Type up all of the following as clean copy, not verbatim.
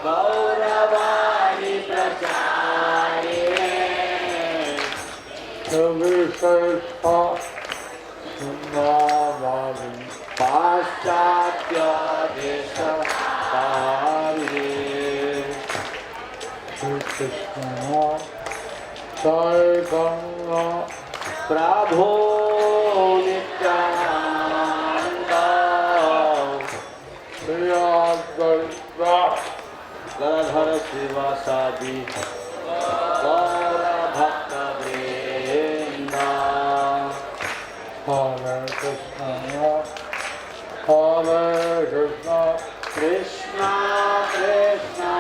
गौरवाणी प्रचारिणे विशेषा सुन्नामामि पाश्चात्य देशकारिणे Shri Krishna Chaitanya प्रभो Nityanand Shri Advaita Gadadhar शिवासादि गौर भक्त वृंद Hare Krishna Hare Krishna Krishna Krishna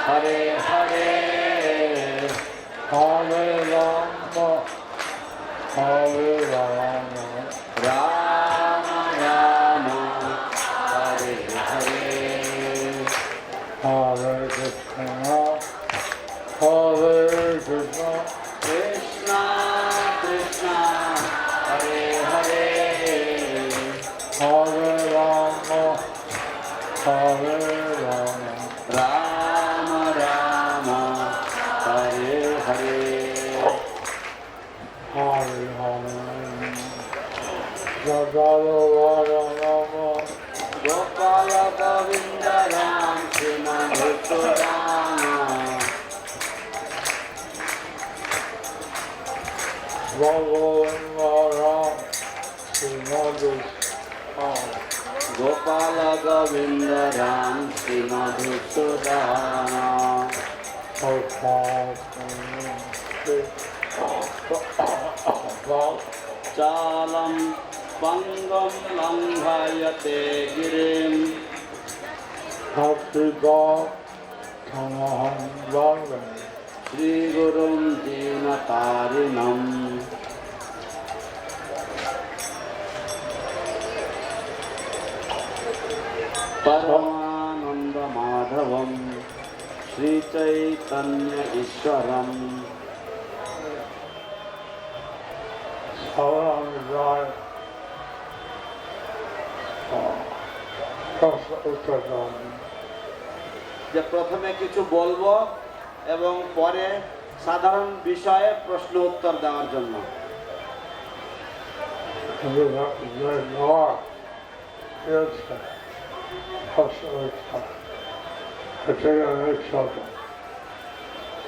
Hare Hare Hare Rama Hare Rama Ram Ram Hare Hare Hare Krishna Hare Krishna Krishna Krishna Hare Hare Hare Rama Hare Rama Ram Ram Hare Hare Hare Hare Jagavara Rama Gopal Govind Ram Shri Madhusudan Bhagavara Srimadu Gopal Govind Ram Shri Madhusudan चालं Pangam लंघयते गिरिं Bhaktida Tamaham Bhagavata Shri गुरुं दीनतारिणं परमानंद माधवं श्री चैतन्य ईश्वरं Saranjaya Prasna Uttadani যে প্রথমে কিছু বলবো এবং পরে সাধারণ বিষয়ে প্রশ্ন উত্তর দেওয়ার জন্য The Lord is Prasna Uttadani.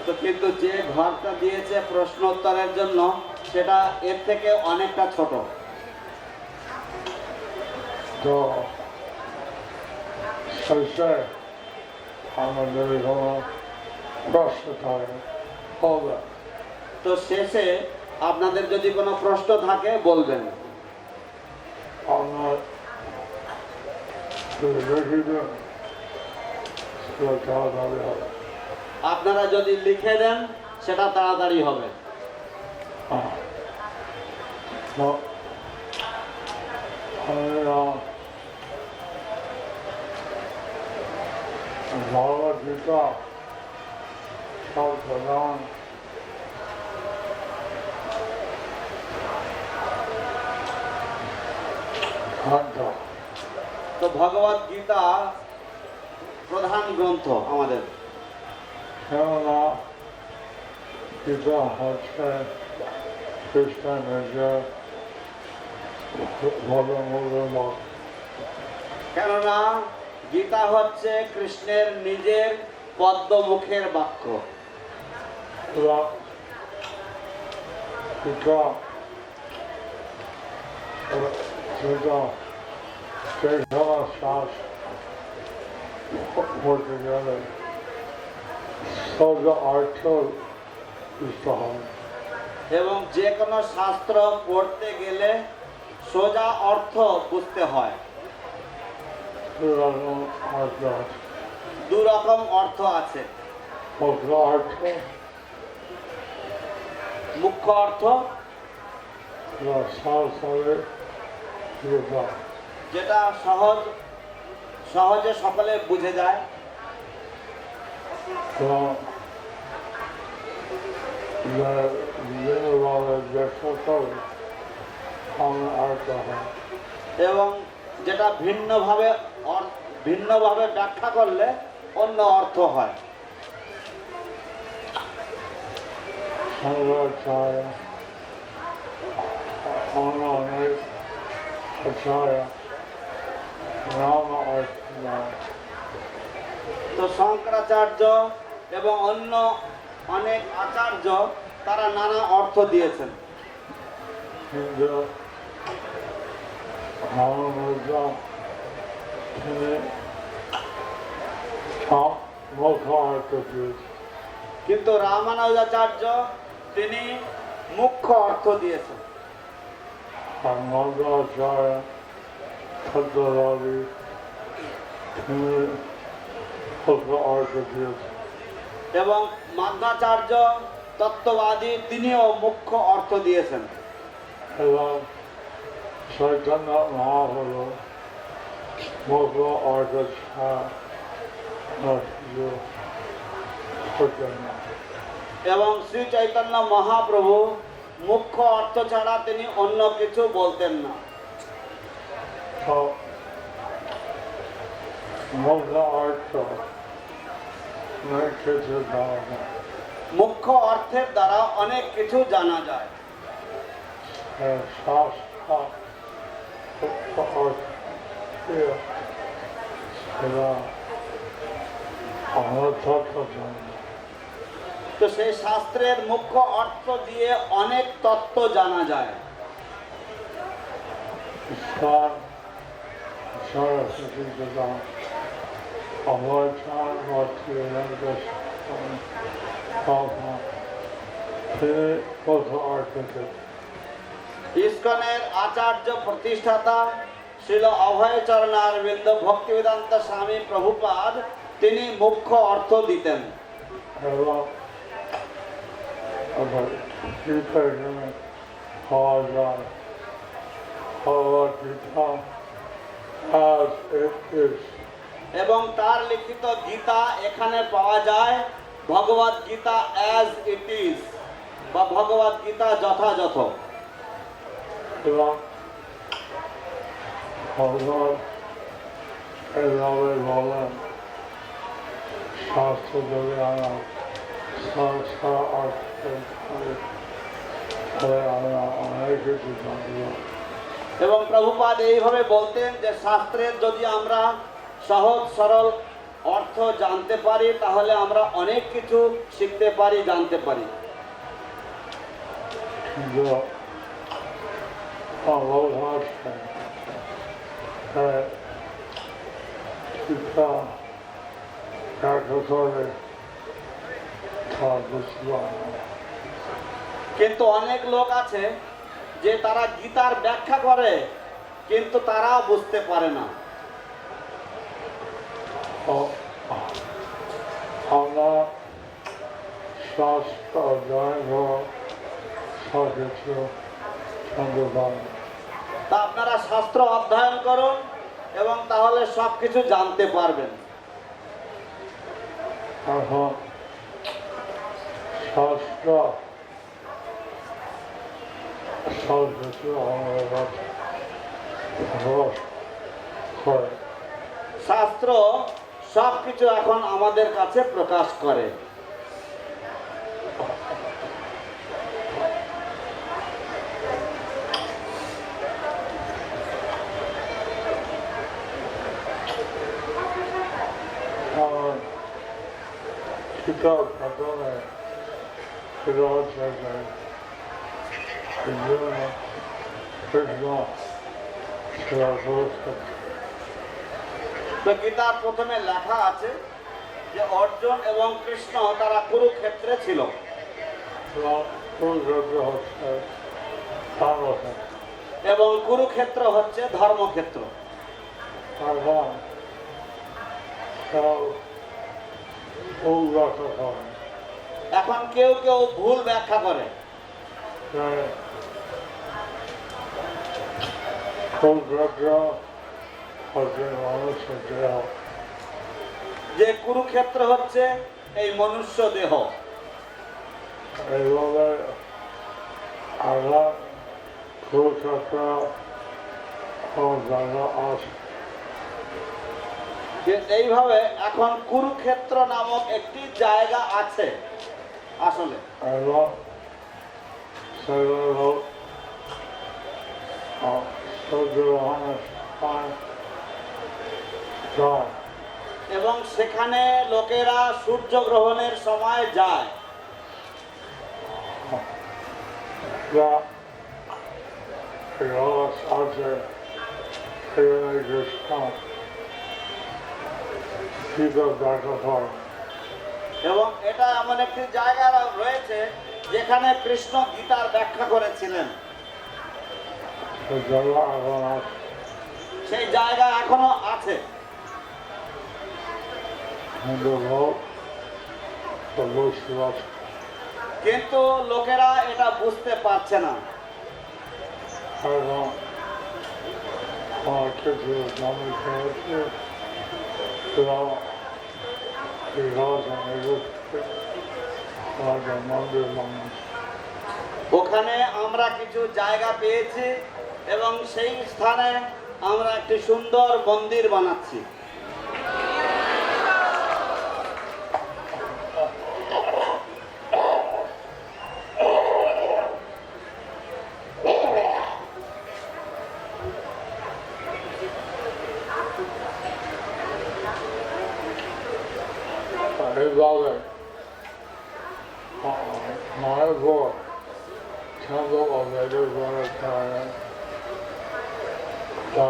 তো কিন্তু যে ঘরটা দিয়েছে প্রশ্ন উত্তরের জন্য সেটা এর থেকে অনেকটা ছোট তো শেষে আমাদের কোনো প্রশ্ন থাকে হবে তো শেষে আপনাদের যদি কোনো প্রশ্ন থাকে বলবেন আমার রেখে দেন সেটা তাড়াতাড়ি হবে আপনারা যদি লিখে দেন সেটা তাড়াতাড়ি হবে ভগবত গীতা সব প্রধান গ্রন্থ তো ভগবত গীতা প্রধান গ্রন্থ আমাদের কেননা গীতা হচ্ছে খ্রিস্টান নিজের ধর্মমূল মত কেননা গীতা হচ্ছে কৃষ্ণের নিজের পদ্মমুখের বাক্য এবং গীতা গীতা সেই সময় শ্বাস পড়তে গেলে শব্দ অর্থ বুঝতে হয় এবং যে কোনো শাস্ত্র পড়তে গেলে সোজা অর্থ বুঝতে হয় দুরকম অর্থ আছে দু রকম অর্থ আছে মুখ্য অর্থ মুখ্য অর্থ সহজভাবে গীতা যেটা সহজে সকলে বুঝে যায় এবং যেভাবে যে সকল আমার অর্থ হয় এবং যেটা ভিন্নভাবে ব্যাখ্যা করলে অন্য অর্থ হয়। Shankaracharya, অনেক আচার্য Rama Arjuna, তো শঙ্করাচার্য এবং অন্য অনেক আচার্য তারা নানা অর্থ দিয়েছেন। কিন্তু Ramanuja তিনি মুখ্য অর্থ দিয়েছেন। কিন্তু রামানুজাচার্য তিনি মুখ্য অর্থ দিয়েছেন। আর মধ্বাচার্য তত্ত্ববাদী তিনি মুখ্য অর্থ দিয়েছেন। এবং মাধ্বাচার্য তত্ত্ববাদী তিনিও মুখ্য অর্থ দিয়েছেন। এবং চৈতন্য মহাপ্রভু মুখ্য অর্থ ছাড়া করতেন না। এবং শ্রী চৈতন্য মহাপ্রভু মুখ্য অর্থ ছাড়া তিনি অন্য কিছু বলতেন না। তো মুখ্য অর্থ অনেক কিছু দেওয়া যায়। মুখ্য অর্থের দ্বারা অনেক কিছু জানা যায়। শাস্ত্র মুখ্য অর্থ সেটা আমরা তত্ত্ব জানি। তো সেই শাস্ত্রের মুখ্য অর্থ দিয়ে অনেক তত্ত্ব জানা যায়। ঈশ্বর সরস্বতী পূজা অবচার মুখ্য অর্থ ইস্কনের আচার্য প্রতিষ্ঠাতা শ্রীল অভয়চরণারবিন্দ ভক্তিবেদান্ত স্বামী প্রভুপাদ তিনি মুখ্য অর্থ দিতেন। এবং গীতায় পাওয়া যায় ভগবদ্গীতা as it is। এবং তার লিখিত গীতা এখানে পাওয়া যায় ভগবদ গীতা অ্যাজ ইট ইজ বা ভগবদ গীতা যথাযথ। এবং ভগবান এভাবে বলেন শাস্ত্র যদি আমরা সংস্কার অর্থ তাহলে আমরা অনেক কিছু জানব। এবং প্রভুপাদ এইভাবে বলতেন যে শাস্ত্রের যদি আমরা সহজ সরল অর্থ জানতে পারি তাহলে আমরা অনেক কিছু শিখতে পারি, জানতে পারি। কিন্তু অবভাষা শিক্ষা ব্যাখ্যা করে তা বুঝতে পারে না। কিন্তু অনেক লোক আছে যে তারা গীতার ব্যাখ্যা করে কিন্তু তারা বুঝতে পারে না। আমরা শাস্ত্র অধ্যয়ন সব কিছু জানতে পারি। তা আপনারা শাস্ত্র অধ্যয়ন করুন এবং তাহলে সব কিছু জানতে পারবেন। এখন শাস্ত্র সব কিছু আমাদের কাছে প্রকাশ করে। শাস্ত্র সব কিছু এখন আমাদের কাছে প্রকাশ করে। আর কিতাব ঘটনায় সেটা হচ্ছে কৃষ্ণ সেটা করেছে। তো গীতার প্রথমে লেখা আছে যে অর্জুন এবং কৃষ্ণ তারা কুরুক্ষেত্রে ছিল। কুরুক্ষেত্র হচ্ছে ধর্মক্ষেত্র এবং কুরুক্ষেত্র হচ্ছে ধর্মক্ষেত্র। এখন সব ভুল ব্যাখ্যা করে। এখন কেউ কেউ ভুল ব্যাখ্যা করে কুরুক্ষেত্র হচ্ছে মানুষের দেহ, যে কুরুক্ষেত্র হচ্ছে এই মনুষ্য দেহ। এইভাবে আমরা কুরুক্ষেত্র জায়গা আছে যে এইভাবে এখন কুরুক্ষেত্র নামক একটি জায়গা আছে আসলে। এবং সেগুলো সূর্যগ্রহণের স্থান যায়। এবং সেখানে লোকেরা সূর্যগ্রহণের সময় যায়। যা রস আছে সেখানে কৃষ্ণ গীতা দেখা হয়। এবং এটা এমন একটি জায়গা রয়েছে যেখানে কৃষ্ণ গীতার ব্যাখ্যা করেছিলেন। সে জায়গা এখন আছে। সেই জায়গা এখনো আছে। হিন্দু লোক তো বুঝতে পারছে কিন্তু লোকেরা এটা বুঝতে পারছে না। এবং আমার কিছু জানি খেয়েছে মন্দির মানুষ ওখানে আমরা কিছু জায়গা পেয়েছি এবং সেই স্থানে আমরা একটি সুন্দর মন্দির বানাচ্ছি। এইভাবে মায়ের পর ছন্দ অবেদের করে খায় তা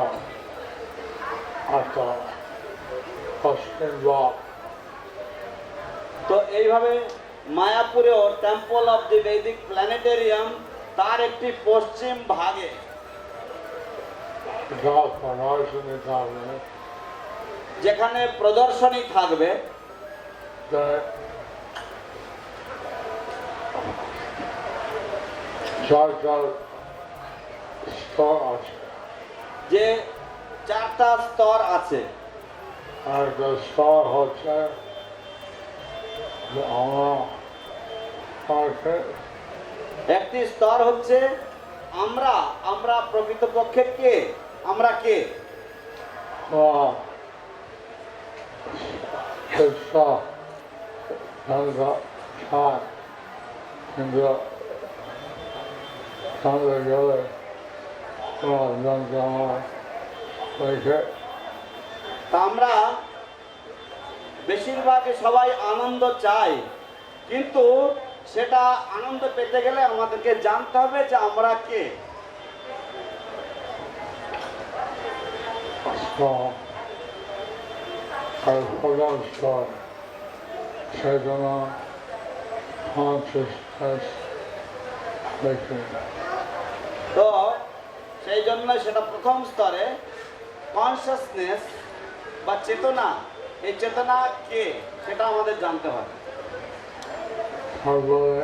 একটা পশ্চিম বা তো এইভাবে মায়াপুরেও টেম্পল অফ দি বৈদিক প্ল্যানেটেরিয়াম তার একটি পশ্চিম ভাগে যা প্রদর্শনী থাকবে যেখানে প্রদর্শনী থাকবে চার চার স্তর আছে। যে চারটা স্তর আছে। আর একটা স্তর হচ্ছে যে আমরা তাকে একটি স্তর হচ্ছে আমরা আমরা প্রকৃতপক্ষে কে, আমরা কে। চেষ্টা খায় কিন্তু সঙ্গে গেলে জানতে আমার ওইকে তা আমরা বেশিরভাগ সবাই আনন্দ চাই, কিন্তু সেটা আনন্দ পেতে গেলে আমাদেরকে জানতে হবে যে আমরা কে। আর প্রধান স্তর সেজন্য consciousness making তো সেই জন্য সেটা প্রথম স্তরে কনসাসনেস বা চেতনা, এই চেতনা কে সেটা আমাদের জানতে হবে। তারপরে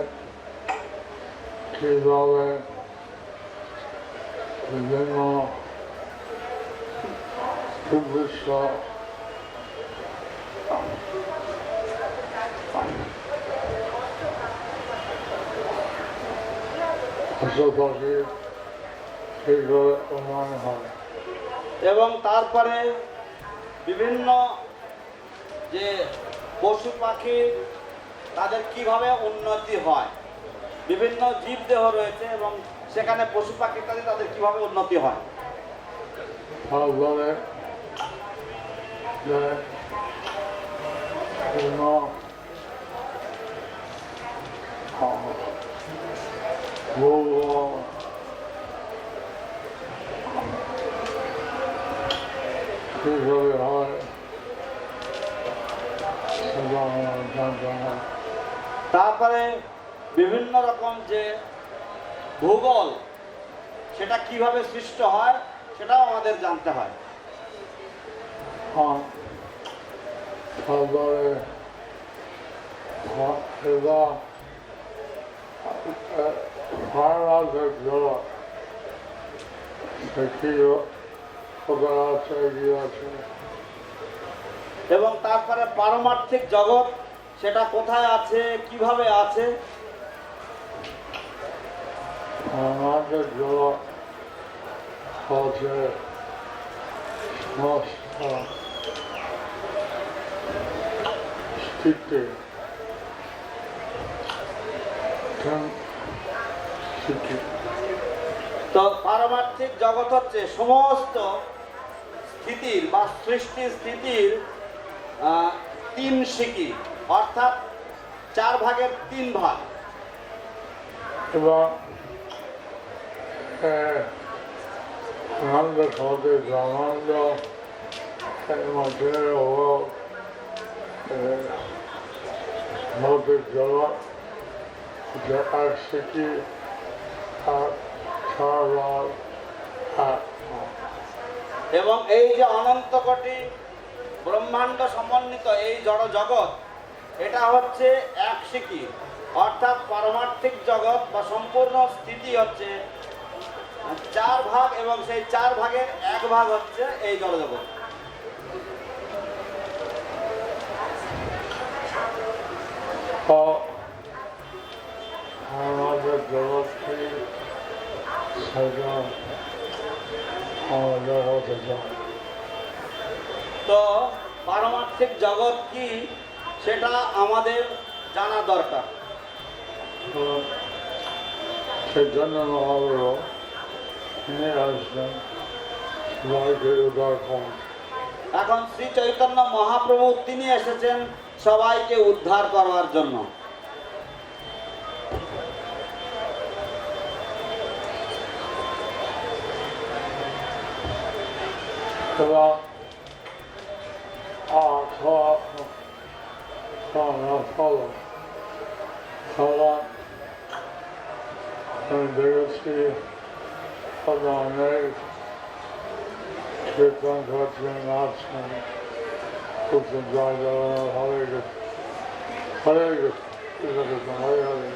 কীভাবে বিভিন্ন উদ্দেশ্য পশুপাখি সেইভাবে উন্নয়ন হয়। এবং তারপরে বিভিন্ন যে পশু পাখি তাদের কিভাবে উন্নতি হয়, বিভিন্ন জীবদেহ রয়েছে এবং সেখানে পশু পাখি তাদের কিভাবে উন্নতি হয়। তারপরে যে বিভিন্ন ভূগোল কীভাবে হয় সেটা আমরা জানতে হয়। তারপরে বিভিন্ন রকম যে ভূগোল সেটা কিভাবে সৃষ্ট হয় সেটাও আমাদের জানতে হয়। তারপরে এবার ফায়ার জল সে কি ওদের আছে এগিয়ে আছে। এবং তারপরে পারমার্থিক জগৎ সেটা কোথায় আছে, কিভাবে আছে। আমাদের জল হচ্ছে স্থিতি স্থিতি তো পারমার্থিক জগৎ হচ্ছে সমস্ত স্থিতির বা সৃষ্টি স্থিতির তিন শিকি, অর্থাৎ 4 ভাগের 3 ভাগ। এবং আনন্দ সমাজে আনন্দ এর মধ্যে হল ভৌতিক জগৎ যে এক স্মৃতি আর সরল আত্মা। এবং এই যে অনন্ত কোটি ব্রহ্মাণ্ড সমন্বিত এই জড় জগৎ, এটা হচ্ছে এক শিকি, অর্থাৎ পারমার্থিক জগৎ বা সম্পূর্ণ স্থিতি হচ্ছে 4 ভাগ, এবং সেই 4 ভাগের 1 ভাগ হচ্ছে এই জড় জগৎ। আমাদের জগৎকে সেটা আমাদের হতে চায়। তো পারমার্থিক জগৎ কি সেটা আমাদের জানা দরকার। সেই জন্য মহাপ্রভু নিয়ে আসবেন সবাইকে উদ্ধার করেন। এখন শ্রী চৈতন্য মহাপ্রভু তিনি এসেছেন সবাইকে উদ্ধার করার জন্য। এবং আমি দেখেছি অনেক কীর্তন করছেন, নাচছেন, খুব জয় জগন্নাথ, হরে কৃষ্ণ, হরে কৃষ্ণ, কৃষ্ণ কৃষ্ণ, হরে হরে,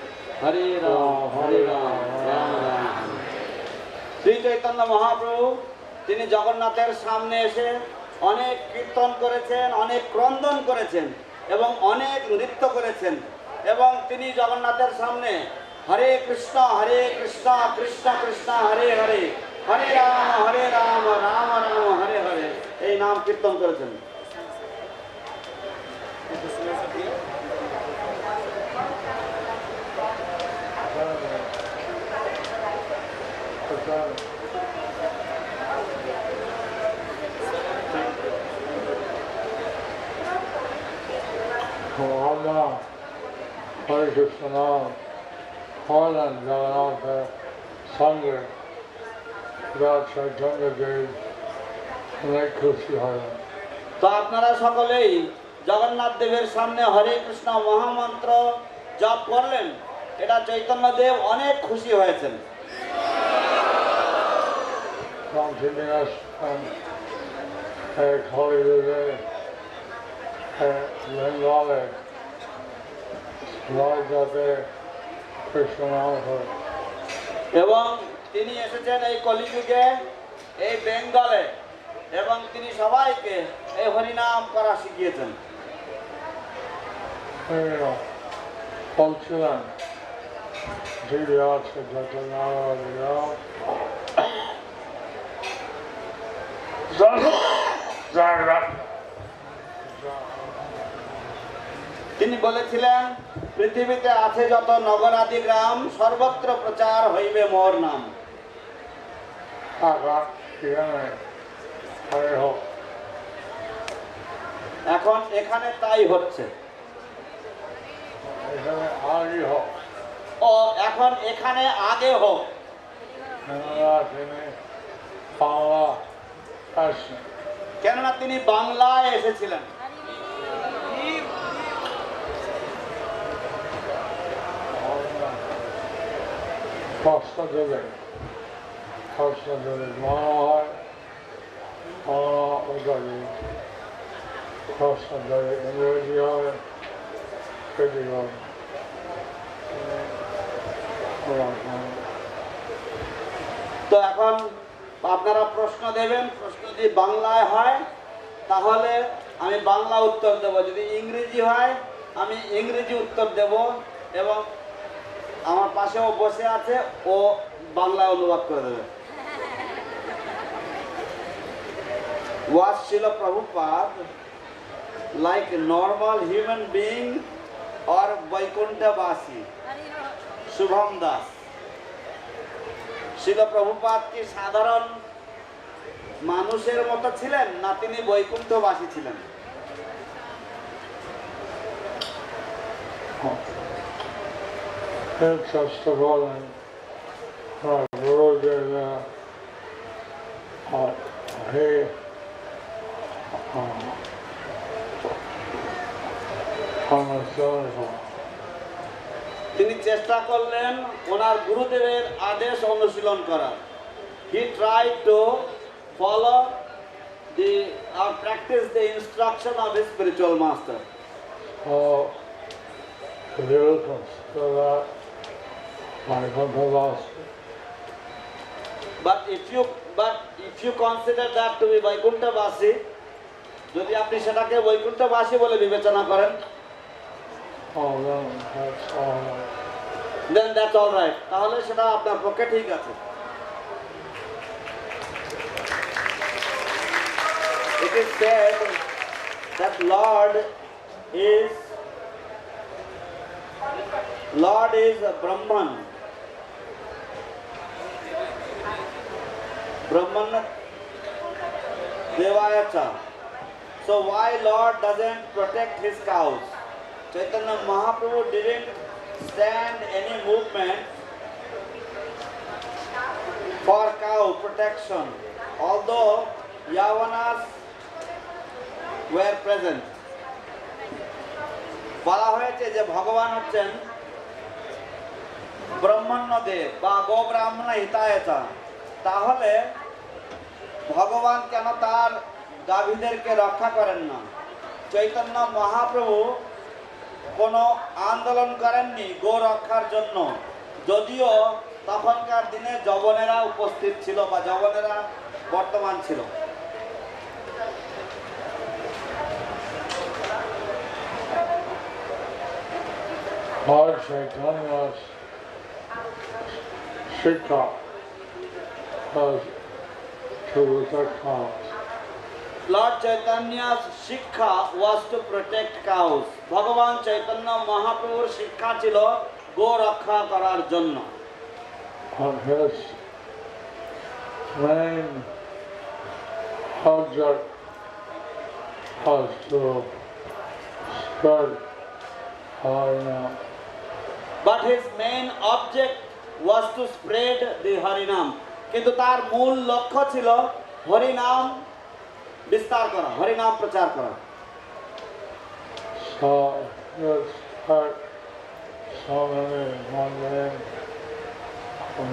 হরে রাম হরে রাম রাম রাম হরে। শ্রী চৈতন্য মহাপ্রভু তিনি জগন্নাথের সামনে এসে অনেক কীর্তন করেছেন, অনেক ক্রন্দন করেছেন এবং অনেক নৃত্য করেছেন, এবং তিনি জগন্নাথের সামনে হরে কৃষ্ণ কৃষ্ণ কৃষ্ণ হরে হরে, হরে রাম রাম রাম হরে হরে এই নাম কীর্তন করেছেন। হরে কৃষ্ণ নাম হলেন জগন্নাথের সঙ্গে চৈতন্য দেব অনেক খুশি হলেন। তো আপনারা সকলেই জগন্নাথ দেবের সামনে হরে কৃষ্ণ মহামন্ত্র জপ করলেন, এটা চৈতন্য দেব অনেক খুশি হয়েছেন। Continuous holiday, Bengali, Lordate, Krishna. এবং তিনি এসেছেন এই কলিযুগে এই বেঙ্গলে, এবং তিনি সবাইকে এই হরিনাম করা শিখিয়েছেন। বলছিলেন যিনি আছে যত তিনি বলেছিলেন পৃথিবীতে আছে যত নগরাদি গ্রাম, সর্বত্র প্রচার হইবে মোর নাম। এখন এখানে তাই হচ্ছে। ও এখন এখানে আগে হোক, কেননা তিনি বাংলায় এসেছিলেন। কষ্ট দেবে মনে হয় কষ্ট দেবে, ইংরেজি হবে সেটি হবে। তো এখন আপনারা প্রশ্ন দেবেন, প্রশ্ন যদি বাংলায় হয় তাহলে আমি বাংলা উত্তর দেব, যদি ইংরেজি হয় আমি ইংরেজি উত্তর দেব, এবং আমার পাশেও বসে আছে ও বাংলায় অনুবাদ করে দেবে। Was Srila Prabhupada like a normal human being or Vaikuntha Vasi? Shubham Das. Srila Prabhupada কি সাধারণ মানুষের মতো ছিলেন না তিনি বৈকুণ্ঠবাসী ছিলেন? It's just a calling. Guruji, he understood. তিনি চেষ্টা করলেন ওনার গুরুদেবের আদেশ অনুশীলন করার। He tried to follow the or practice the instruction of his spiritual master. So, if you consider that Vaikuntha Vasi, But if you consider that to be বৈকুণ্ঠবাসী, যদি আপনি সেটাকে বৈকুণ্ঠবাসী বলে বিবেচনা করেন, oh, then that's all right. then that's all right. তাহলে সেটা আপনার পক্ষে ঠিক আছে। It is said that Lord is Brahman. Brahman Devayacha. So why Lord doesn't protect his cows? Chaitanya Mahaprabhu didn't stand any movement for cow protection, although Yavanas were present. বলা হয়েছে যে ভগবান হচ্ছেন ব্রহ্মণ্যদেব বা গোব্রাহ্মণ হিতায়তা। তাহলে ভগবান কেন তার গাভীদেরকে রক্ষা করেন না? চৈতন্য মহাপ্রভু কোনো আন্দোলন করেননি গো রক্ষার জন্য, যদিও তখনকার দিনে যবনেরা উপস্থিত ছিল বা যবনেরা বর্তমান ছিল। Lord Chaitanya's Shikha was to protect cows. Lord Chaitanya's শিক্ষা was to protect cows. ভগবান চৈতন্য মহাপ্রভুর শিক্ষা ছিল গো রক্ষা করার জন্য। But his main object was to spread Harinam. But his main object was to spread the Harinam. কিন্তু তার মূল লক্ষ্য ছিল হরিনাম বিস্তার করা, হরিনাম প্রচার করা। So it's like so many mundane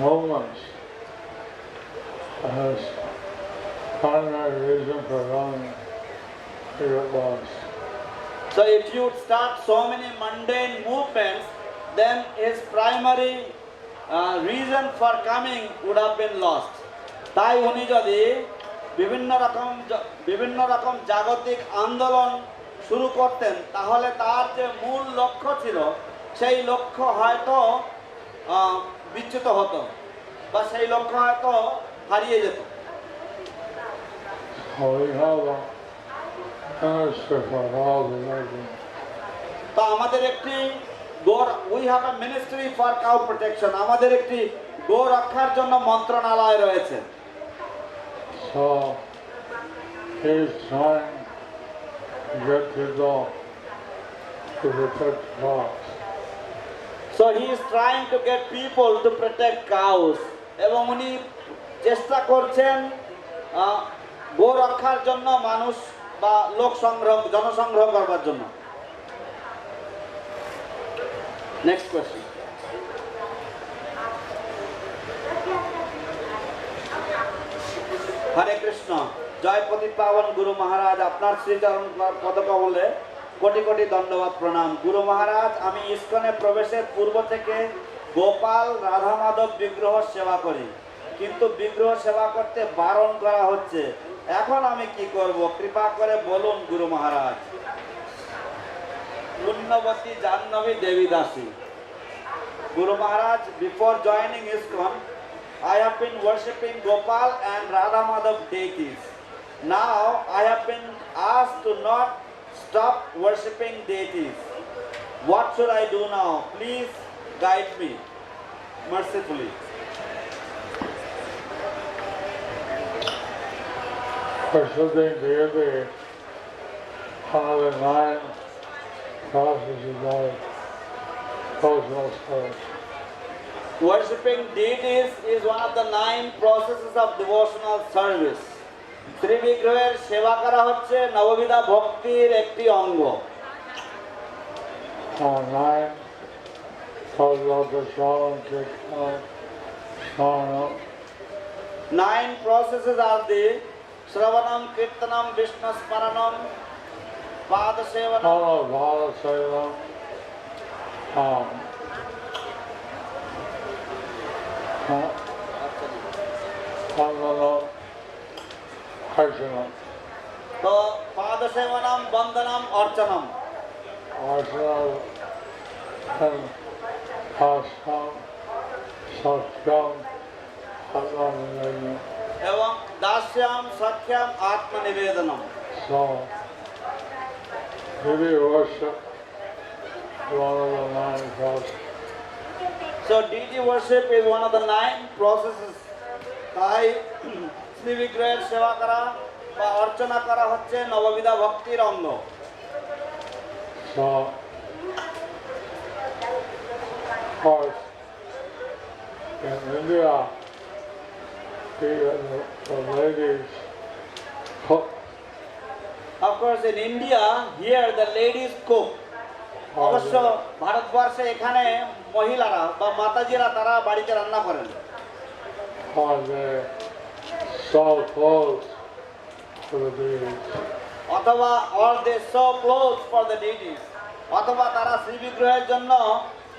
movements. His primary reason for running it was. So if you start so many mundane movements, then his primary reason for coming would have been lost. তাই উনি যদি বিভিন্ন রকম জাগতিক আন্দোলন শুরু করতেন, তাহলে তার যে মূল লক্ষ্য ছিল সেই লক্ষ্য হয়তো বিচ্যুত হতো বা সেই লক্ষ্য হয়তো হারিয়ে যেত। তো আমাদের একটি we have a ministry for cow protection. আমাদের একটি গো রক্ষার জন্য মন্ত্রণালয় রয়েছে। So he's trying to get people to protect cows. So he is trying to get people to protect cows. এবং উনি চেষ্টা করছেন গো রক্ষার জন্য মানুষ বা লোক সংগ্রহ জনসংগ্রহ করবার জন্য। Next question. হরে কৃষ্ণ। জয় পতি পাবন গুরু মহারাজ, আপনার শ্রীচরণ পদকমলে কোটি কোটি দণ্ডবাদ প্রণাম। গুরু মহারাজ, আমি ইস্কনে প্রবেশের পূর্ব থেকে গোপাল রাধা মাধব বিগ্রহ সেবা করি, কিন্তু বিগ্রহ সেবা করতে বারণ করা হচ্ছে। এখন আমি কি করব? কৃপা করে বলুন গুরু মহারাজ। পুণ্যবতী জাহ্নবী দেবী দাসী। Guru Maharaj, before joining ISKCON, I have been worshipping Gopal and Radha Madhav deities. Now I have been asked to not stop worshipping deities. What should I do now? Please guide me mercifully. Worshipping deity, one of the 9 processes of devotional service. Worshipping deities is one of the 9 processes of devotional service. Shri বিগ্রহের সেবা করা হচ্ছে নববিধা ভক্তির একটি অঙ্গ। 9 processes of the Shravan, Kirtan, Smana, 9 processes are the Shravanam, Kirtanam, Vishnu Smaranam, Pada Sevanam, Bhava Sailam, Vandana, Archana. তো Pada Sevanam, Vandanam, Archanam. Archana and Asam, Satyam, Atmanivedana. এবং দাস্যাম সখ্যাম আত্মনিবেদনম। So, maybe worship one of the 9 processes. So deity worship is one of the 9 processes. তাই শ্রী বিগ্রহের সেবা করা বা অর্চনা করা হচ্ছে নববিধা ভক্তির অঙ্গ। So, of course, in India, the ladies cook. Of course in India here the ladies cook. অবশ্য ভারতবর্ষে এখানে মহিলারা বা মাতাজিরা তারা বাড়িতে রান্না করেন। Or they sew clothes for the deities. অথবা or they sew clothes for the deities. অথবা তারা শ্রী বিগ্রহের জন্য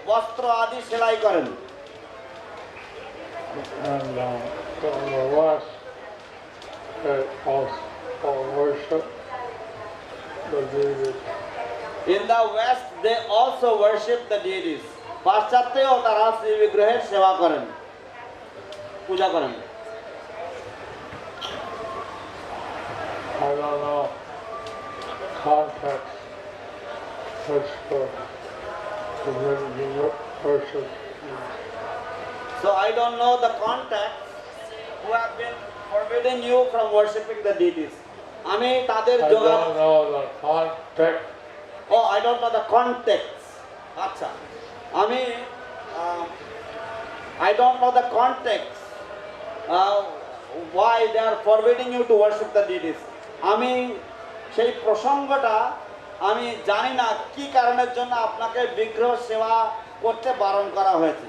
বস্ত্র আদি সেলাই করেন। And from the West, they also worship the deities. In the West they also worship the deities. পাশ্চাত্যেও তারা শ্রী বিগ্রহের সেবা করেন, পূজা করেন। I don't know context which the religion worship. So I don't know the context who have been forbidding you from worshipping the deities. আমি তাদের I yoga don't know the context. Oh, I don't know the context. আচ্ছা, আমি I don't know the context why they are forbidding you to worship the deities. আমি সেই প্রসঙ্গটা আমি জানি না কি কারণের জন্য আপনাকে বিগ্রহ সেবা করতে বারণ করা হয়েছে।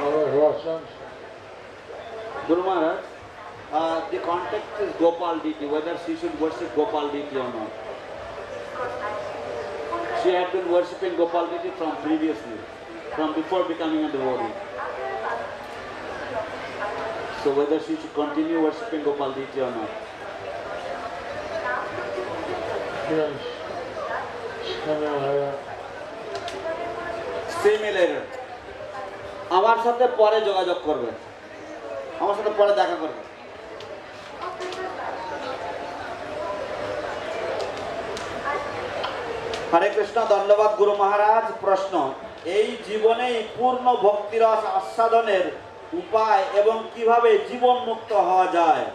Other questions? Guru Maharaj, the context is Gopal deity, whether she should worship Gopal deity or not. She had been worshipping Gopal deity from previously, from before becoming a devotee. So whether she should continue worshipping Gopal deity or not. Yes. Simulator. Simulator. আমার সাথে পরে যোগাযোগ করবে, আমার সাথে পরে দেখা করবে। হরে কৃষ্ণ, ধন্যবাদ গুরু মহারাজ। প্রশ্ন, এই জীবনেই পূর্ণ ভক্তিরস আস্বাদনের উপায় এবং কিভাবে জীবন মুক্ত হওয়া যায়?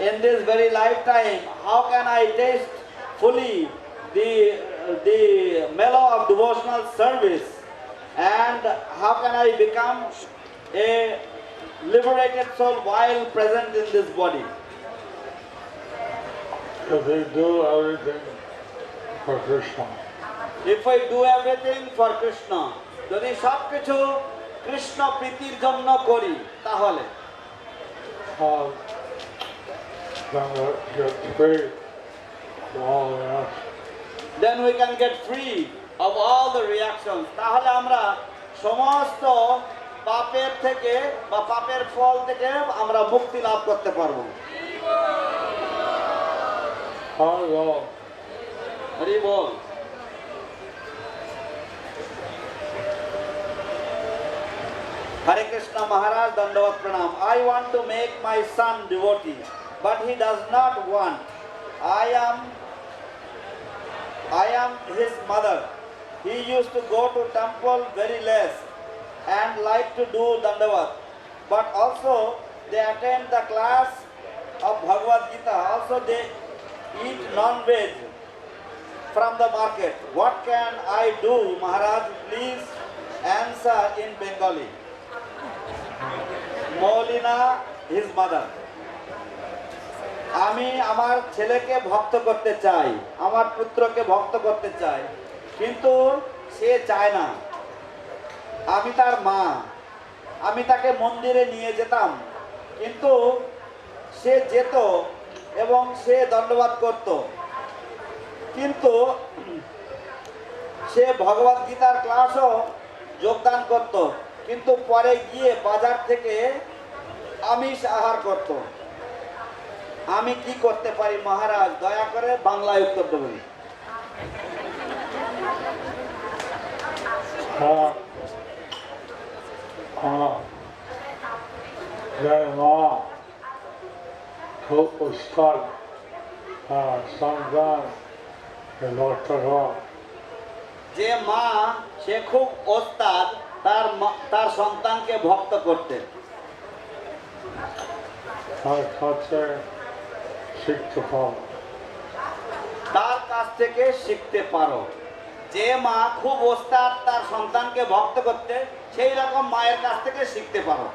In this very lifetime, how can I taste fully the mellow of devotional service, and how can I become a liberated soul while present in this body? If they do everything for Krishna. If I do everything for Krishna, যদি সব কিছু কৃষ্ণ প্রীতির জন্য করি তাহলে then we can get free of all the reactions. তাহলে আমরা সমস্ত পাপের থেকে বা পাপের ফল থেকে আমরা মুক্তি লাভ করতে পারবো। হরি বল। Hare Krishna Maharaj, Dandavat Pranam. I want to make my son devotee, but he does not want. I am his mother. He used to go to temple very less and like to do Dandavat. But also they attend the class of Bhagavad Gita. Also they eat non-veg from the market. What can I do, Maharaj? Please answer in Bengali. Maulina, his mother. আমি আমার ছেলেকে ভক্ত করতে চাই, আমার পুত্রকে ভক্ত করতে চাই, কিন্তু সে চায় না। আমি তার মা, আমি তাকে মন্দিরে নিয়ে যেতাম, কিন্তু সে যেত এবং সে দণ্ডবাদ করত, কিন্তু সে ভগবদ গীতার ক্লাসও যোগদান করত, কিন্তু পরে গিয়ে বাজার থেকে আমিষ আহার করত। আমি কি করতে পারি মহারাজ? দয়া করে বাংলায় উত্তর দেবেন। খুব উস্তাদ সন্তান ভক্ত করা, যে মা সে খুব ওস্তাদ তার সন্তানকে ভক্ত করতে, তার কাছে শিখতে পারো, তার কাছ থেকে শিখতে পারো। যে মা খুব ওস্তাদ তার সন্তানকে ভক্ত করতে, সেই রকম মায়ের কাছ থেকে শিখতে পারো।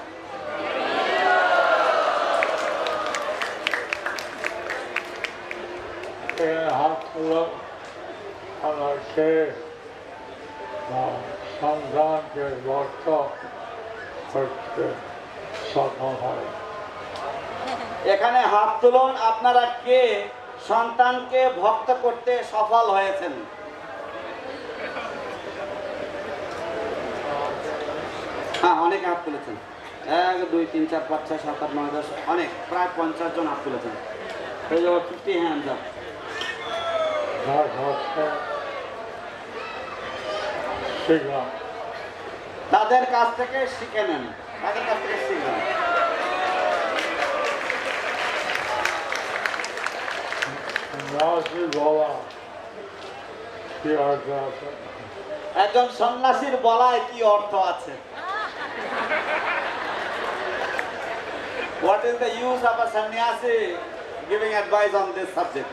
হাত তুলো, সে সন্তানকে ভক্ত করতে সক্ষম হয়। এখানে হাত তুলুন, আপনারা কে সন্তানকে ভক্ত করতে সফল হয়েছেন? হ্যাঁ, অনেক হাত তুলেছেন। 1 2 3 4 5 6 7 8 9 10, অনেক, প্রায় 50 জন হাত তুলেছেন। 50 হ্যান্ডস আপ। তাদের কাছ থেকে শিখে নেন, তাদের কাছ থেকে শিখেন। একজন সন্ন্যাসীর বলায় কি অর্থ আছে? What is the use of a sannyasi giving advice on this subject?